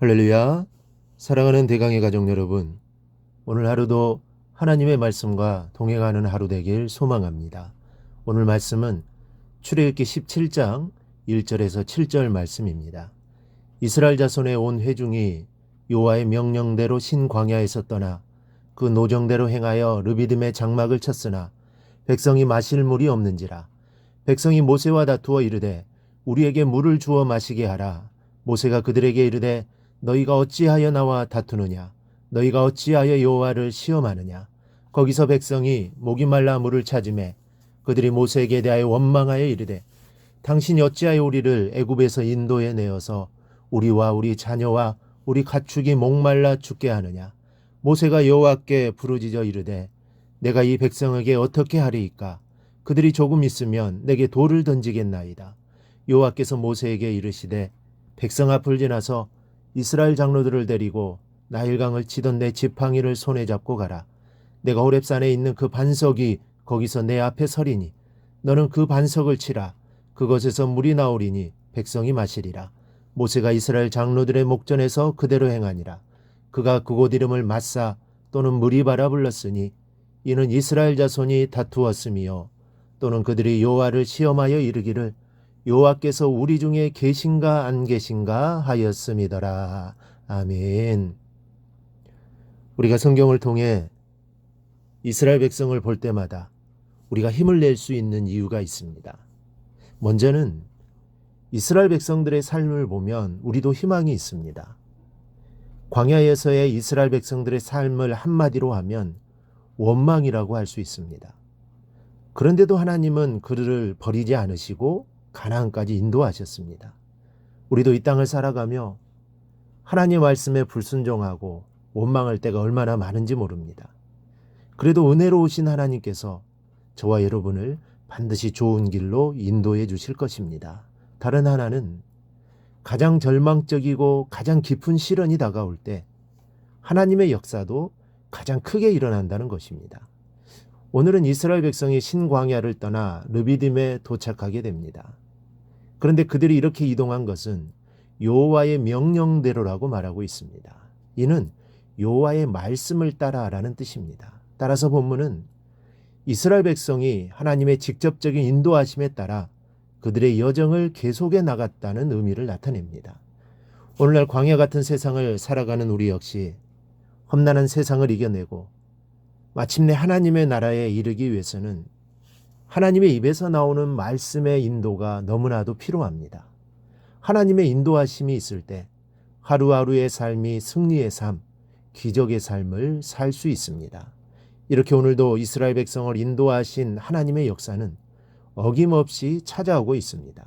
할렐루야. 사랑하는 대강의 가족 여러분, 오늘 하루도 하나님의 말씀과 동행하는 하루 되길 소망합니다. 오늘 말씀은 출애굽기 17장 1절에서 7절 말씀입니다. 이스라엘 자손의 온 회중이 여호와의 명령대로 신광야에서 떠나 그 노정대로 행하여 르비딤의 장막을 쳤으나 백성이 마실 물이 없는지라. 백성이 모세와 다투어 이르되 우리에게 물을 주어 마시게 하라. 모세가 그들에게 이르되 너희가 어찌하여 나와 다투느냐? 너희가 어찌하여 여호와를 시험하느냐? 거기서 백성이 목이 말라 물을 찾으매 그들이 모세에게 대하여 원망하여 이르되 당신이 어찌하여 우리를 애굽에서 인도해 내어서 우리와 우리 자녀와 우리 가축이 목말라 죽게 하느냐? 모세가 여호와께 부르짖어 이르되 내가 이 백성에게 어떻게 하리이까? 그들이 조금 있으면 내게 돌을 던지겠나이다. 여호와께서 모세에게 이르시되 백성 앞을 지나서 이스라엘 장로들을 데리고 나일강을 치던 내 지팡이를 손에 잡고 가라. 내가 호렙산에 있는 그 반석이 거기서 내 앞에 서리니 너는 그 반석을 치라. 그것에서 물이 나오리니 백성이 마시리라. 모세가 이스라엘 장로들의 목전에서 그대로 행하니라. 그가 그곳 이름을 마사 또는 무리바라 불렀으니 이는 이스라엘 자손이 다투었음이요 또는 그들이 여호와를 시험하여 이르기를 여호와께서 우리 중에 계신가 안 계신가 하였음이더라. 아멘. 우리가 성경을 통해 이스라엘 백성을 볼 때마다 우리가 힘을 낼 수 있는 이유가 있습니다. 먼저는 이스라엘 백성들의 삶을 보면 우리도 희망이 있습니다. 광야에서의 이스라엘 백성들의 삶을 한마디로 하면 원망이라고 할 수 있습니다. 그런데도 하나님은 그들을 버리지 않으시고 가나안까지 인도하셨습니다. 우리도 이 땅을 살아가며 하나님 말씀에 불순종하고 원망할 때가 얼마나 많은지 모릅니다. 그래도 은혜로우신 하나님께서 저와 여러분을 반드시 좋은 길로 인도해 주실 것입니다. 다른 하나는 가장 절망적이고 가장 깊은 시련이 다가올 때 하나님의 역사도 가장 크게 일어난다는 것입니다. 오늘은 이스라엘 백성이 신광야를 떠나 르비딤에 도착하게 됩니다. 그런데 그들이 이렇게 이동한 것은 여호와의 명령대로라고 말하고 있습니다. 이는 여호와의 말씀을 따라라는 뜻입니다. 따라서 본문은 이스라엘 백성이 하나님의 직접적인 인도하심에 따라 그들의 여정을 계속해 나갔다는 의미를 나타냅니다. 오늘날 광야 같은 세상을 살아가는 우리 역시 험난한 세상을 이겨내고 마침내 하나님의 나라에 이르기 위해서는 하나님의 입에서 나오는 말씀의 인도가 너무나도 필요합니다. 하나님의 인도하심이 있을 때 하루하루의 삶이 승리의 삶, 기적의 삶을 살 수 있습니다. 이렇게 오늘도 이스라엘 백성을 인도하신 하나님의 역사는 어김없이 찾아오고 있습니다.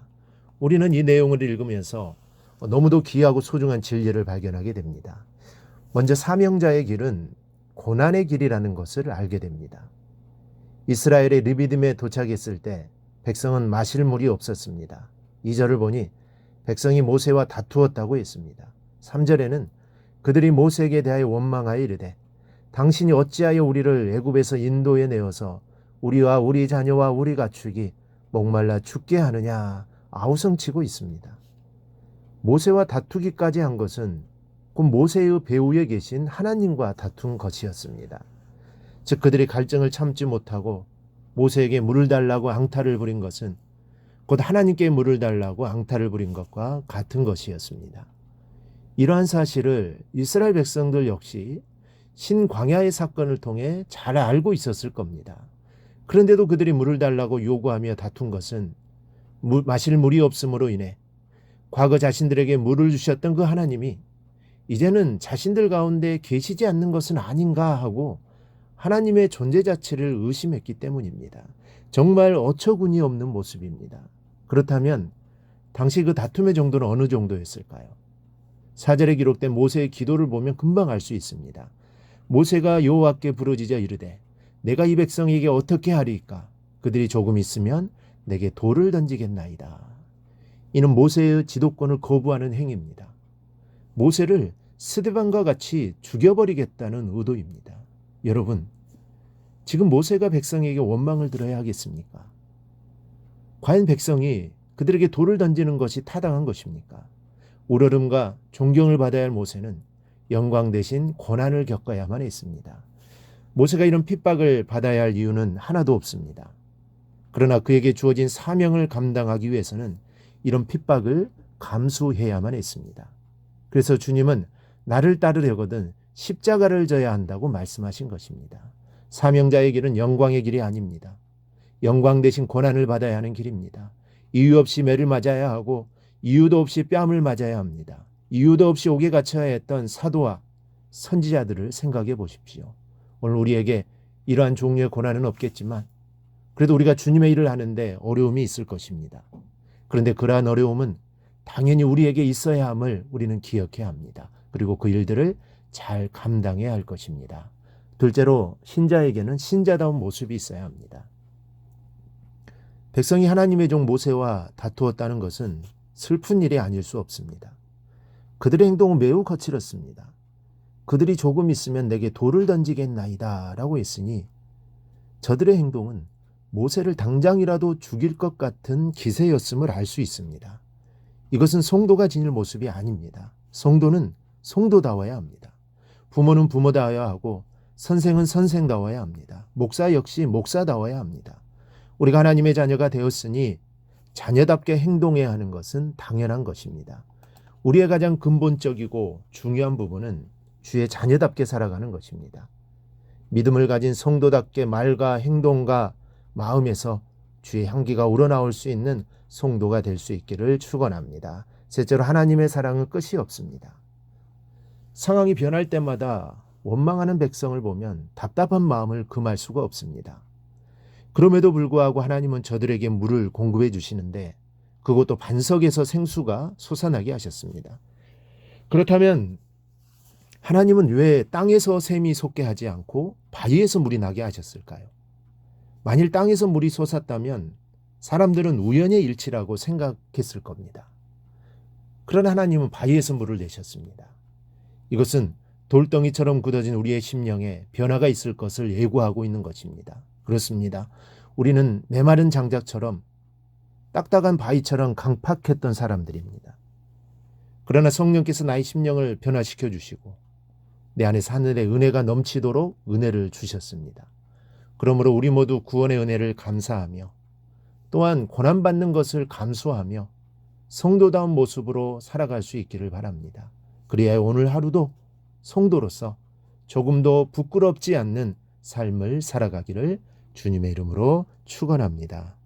우리는 이 내용을 읽으면서 너무도 귀하고 소중한 진리를 발견하게 됩니다. 먼저 사명자의 길은 고난의 길이라는 것을 알게 됩니다. 이스라엘의 르비딤에 도착했을 때 백성은 마실 물이 없었습니다. 2절을 보니 백성이 모세와 다투었다고 했습니다. 3절에는 그들이 모세에게 대하여 원망하여 이르되 당신이 어찌하여 우리를 애굽에서 인도해 내어서 우리와 우리 자녀와 우리 가축이 목말라 죽게 하느냐 아우성치고 있습니다. 모세와 다투기까지 한 것은 곧 모세의 배후에 계신 하나님과 다툰 것이었습니다. 즉 그들이 갈증을 참지 못하고 모세에게 물을 달라고 앙탈을 부린 것은 곧 하나님께 물을 달라고 앙탈을 부린 것과 같은 것이었습니다. 이러한 사실을 이스라엘 백성들 역시 신광야의 사건을 통해 잘 알고 있었을 겁니다. 그런데도 그들이 물을 달라고 요구하며 다툰 것은 마실 물이 없음으로 인해 과거 자신들에게 물을 주셨던 그 하나님이 이제는 자신들 가운데 계시지 않는 것은 아닌가 하고 하나님의 존재 자체를 의심했기 때문입니다. 정말 어처구니 없는 모습입니다. 그렇다면 당시 그 다툼의 정도는 어느 정도였을까요? 4절에 기록된 모세의 기도를 보면 금방 알 수 있습니다. 모세가 여호와께 부르짖어 이르되 내가 이 백성에게 어떻게 하리이까? 그들이 조금 있으면 내게 돌을 던지겠나이다. 이는 모세의 지도권을 거부하는 행위입니다. 모세를 스데반과 같이 죽여버리겠다는 의도입니다. 여러분, 지금 모세가 백성에게 원망을 들어야 하겠습니까? 과연 백성이 그들에게 돌을 던지는 것이 타당한 것입니까? 우러름과 존경을 받아야 할 모세는 영광 대신 고난을 겪어야만 했습니다. 모세가 이런 핍박을 받아야 할 이유는 하나도 없습니다. 그러나 그에게 주어진 사명을 감당하기 위해서는 이런 핍박을 감수해야만 했습니다. 그래서 주님은 나를 따르려거든 십자가를 져야 한다고 말씀하신 것입니다. 사명자의 길은 영광의 길이 아닙니다. 영광 대신 고난을 받아야 하는 길입니다. 이유 없이 매를 맞아야 하고 이유도 없이 뺨을 맞아야 합니다. 이유도 없이 옥에 갇혀야 했던 사도와 선지자들을 생각해 보십시오. 오늘 우리에게 이러한 종류의 고난은 없겠지만 그래도 우리가 주님의 일을 하는데 어려움이 있을 것입니다. 그런데 그러한 어려움은 당연히 우리에게 있어야 함을 우리는 기억해야 합니다. 그리고 그 일들을 잘 감당해야 할 것입니다. 둘째로 신자에게는 신자다운 모습이 있어야 합니다. 백성이 하나님의 종 모세와 다투었다는 것은 슬픈 일이 아닐 수 없습니다. 그들의 행동은 매우 거칠었습니다. 그들이 조금 있으면 내게 돌을 던지겠나이다 라고 했으니 저들의 행동은 모세를 당장이라도 죽일 것 같은 기세였음을 알 수 있습니다. 이것은 성도가 지닐 모습이 아닙니다. 성도는 성도다워야 합니다. 부모는 부모다워야 하고 선생은 선생다워야 합니다. 목사 역시 목사다워야 합니다. 우리가 하나님의 자녀가 되었으니 자녀답게 행동해야 하는 것은 당연한 것입니다. 우리의 가장 근본적이고 중요한 부분은 주의 자녀답게 살아가는 것입니다. 믿음을 가진 성도답게 말과 행동과 마음에서 주의 향기가 우러나올 수 있는 성도가 될 수 있기를 축원합니다. 셋째로 하나님의 사랑은 끝이 없습니다. 상황이 변할 때마다 원망하는 백성을 보면 답답한 마음을 금할 수가 없습니다. 그럼에도 불구하고 하나님은 저들에게 물을 공급해 주시는데 그것도 반석에서 생수가 솟아나게 하셨습니다. 그렇다면 하나님은 왜 땅에서 샘이 솟게 하지 않고 바위에서 물이 나게 하셨을까요? 만일 땅에서 물이 솟았다면 사람들은 우연의 일치라고 생각했을 겁니다. 그러나 하나님은 바위에서 물을 내셨습니다. 이것은 돌덩이처럼 굳어진 우리의 심령에 변화가 있을 것을 예고하고 있는 것입니다. 그렇습니다. 우리는 메마른 장작처럼 딱딱한 바위처럼 강팍했던 사람들입니다. 그러나 성령께서 나의 심령을 변화시켜 주시고 내 안에서 하늘의 은혜가 넘치도록 은혜를 주셨습니다. 그러므로 우리 모두 구원의 은혜를 감사하며 또한 고난받는 것을 감수하며 성도다운 모습으로 살아갈 수 있기를 바랍니다. 그래야 오늘 하루도 성도로서 조금도 부끄럽지 않는 삶을 살아가기를 주님의 이름으로 축원합니다.